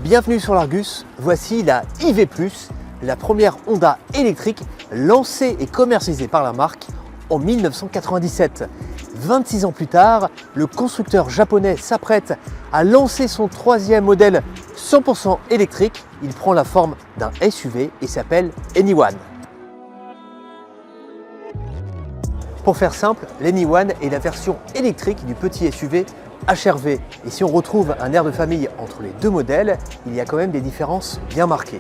Bienvenue sur l'Argus, voici la IV+, la première Honda électrique lancée et commercialisée par la marque en 1997. 26 ans plus tard, le constructeur japonais s'apprête à lancer son troisième modèle 100% électrique. Il prend la forme d'un SUV et s'appelle Anyone. Pour faire simple, l'Anyone est la version électrique du petit SUV HR-V. Et si on retrouve un air de famille entre les deux modèles, il y a quand même des différences bien marquées.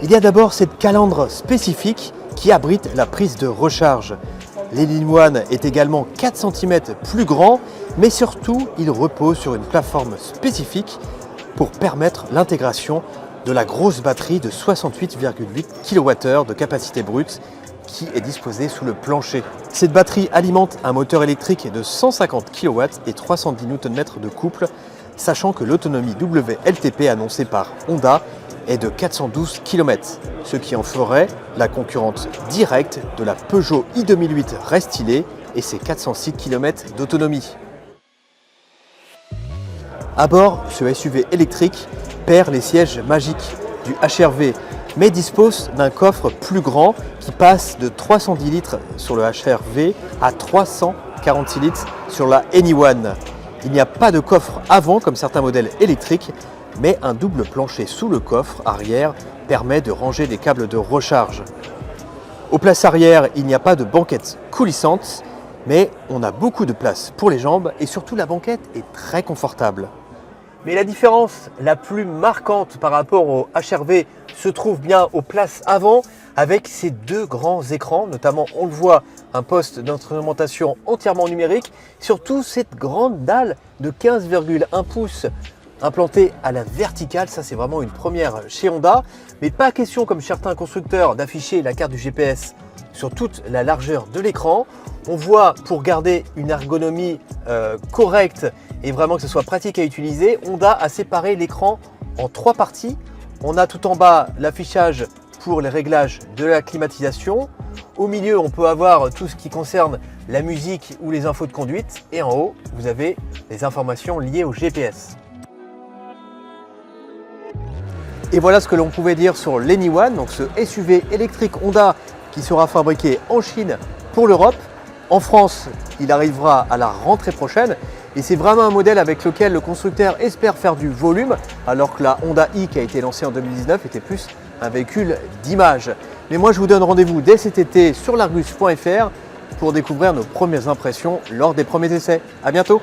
Il y a d'abord cette calandre spécifique qui abrite la prise de recharge. L'Anyone est également 4 cm plus grand, mais surtout il repose sur une plateforme spécifique pour permettre l'intégration de la grosse batterie de 68,8 kWh de capacité brute qui est disposée sous le plancher. Cette batterie alimente un moteur électrique de 150 kW et 310 Nm de couple, sachant que l'autonomie WLTP annoncée par Honda est de 412 km, ce qui en ferait la concurrente directe de la Peugeot i2008 Restylé et ses 406 km d'autonomie. À bord, ce SUV électrique perd les sièges magiques du HR-V, mais dispose d'un coffre plus grand qui passe de 310 litres sur le HR-V à 346 litres sur la Anyone. Il n'y a pas de coffre avant comme certains modèles électriques, mais un double plancher sous le coffre arrière permet de ranger des câbles de recharge. Aux places arrière, il n'y a pas de banquette coulissante, mais on a beaucoup de place pour les jambes et surtout la banquette est très confortable. Mais la différence la plus marquante par rapport au HR-V se trouve bien aux places avant avec ces deux grands écrans, notamment on le voit un poste d'instrumentation entièrement numérique, surtout cette grande dalle de 15,1 pouces implantée à la verticale, ça c'est vraiment une première chez Honda, mais pas question comme certains constructeurs d'afficher la carte du GPS sur toute la largeur de l'écran. On voit, pour garder une ergonomie correcte et vraiment que ce soit pratique à utiliser, Honda a séparé l'écran en 3 parties. On a tout en bas l'affichage pour les réglages de la climatisation. Au milieu, on peut avoir tout ce qui concerne la musique ou les infos de conduite. Et en haut, vous avez les informations liées au GPS. Et voilà ce que l'on pouvait dire sur l'Anyone, donc ce SUV électrique Honda qui sera fabriqué en Chine pour l'Europe. En France, il arrivera à la rentrée prochaine et c'est vraiment un modèle avec lequel le constructeur espère faire du volume, alors que la Honda i qui a été lancée en 2019 était plus un véhicule d'image. Mais moi je vous donne rendez-vous dès cet été sur largus.fr pour découvrir nos premières impressions lors des premiers essais. À bientôt!